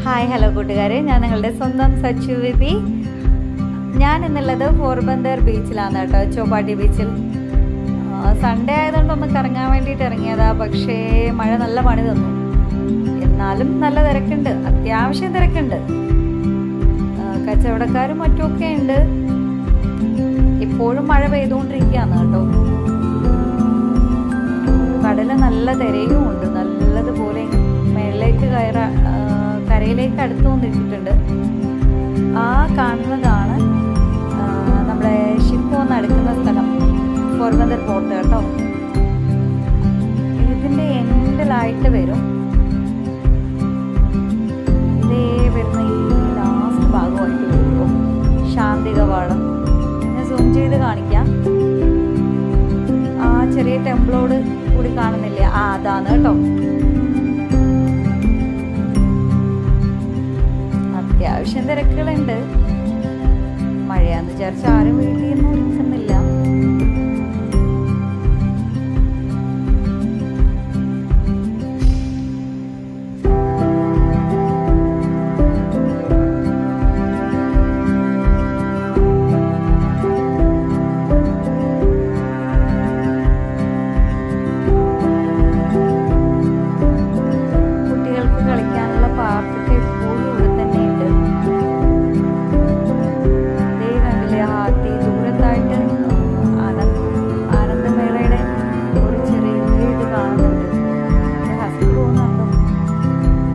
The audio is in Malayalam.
ഹായ് ഹലോ കൂട്ടുകാരെ, ഞാൻ നിങ്ങളുടെ സ്വന്തം സച്ചു വിധി. ഞാൻ ഇന്നുള്ളത് പോർബന്ദർ ബീച്ചിലാണ് കേട്ടോ, ചോപ്പാട്ടി ബീച്ചിൽ. സൺഡേ ആയതുകൊണ്ട് ഒന്ന് കറങ്ങാൻ വേണ്ടിയിട്ട് ഇറങ്ങിയതാ. പക്ഷേ മഴ നല്ല പണി തന്നു. എന്നാലും നല്ല തിരക്കുണ്ട്, അത്യാവശ്യം തിരക്കുണ്ട്. കച്ചവടക്കാരും മറ്റുമൊക്കെ ഉണ്ട്. ഇപ്പോഴും മഴ പെയ്തുകൊണ്ടിരിക്കുകയാണ് കേട്ടോ. കടല് നല്ല തിരയും ഉണ്ട്, നല്ലതുപോലെ മേളിലേക്ക് കരയിലേക്ക് അടുത്ത് വന്നിട്ടുണ്ട്. ആ കാണുന്നതാണ് നമ്മുടെ ഷിപ്പ് വന്ന് അടുക്കുന്ന സ്ഥലം, പോർബന്ദർ പോർട്ട് കേട്ടോ. ഇതിൻ്റെ എൻഡിലായിട്ട് വരും. ഇതേ വരുന്ന ഈ ലാസ്റ്റ് ഭാഗമായിട്ട് വരുമ്പോൾ ശാന്തി കവാടം ഞാൻ സൂം ചെയ്ത് കാണിക്കാം. ആ ചെറിയ ടെമ്പിളോട് കൂടി കാണുന്നില്ലേ, അതാണ് കേട്ടോ. അത്യാവശ്യം തിരക്കുകളുണ്ട്. മഴയാന്ന് വിചാരിച്ച ആരും വീട്ടിൽ നിന്ന്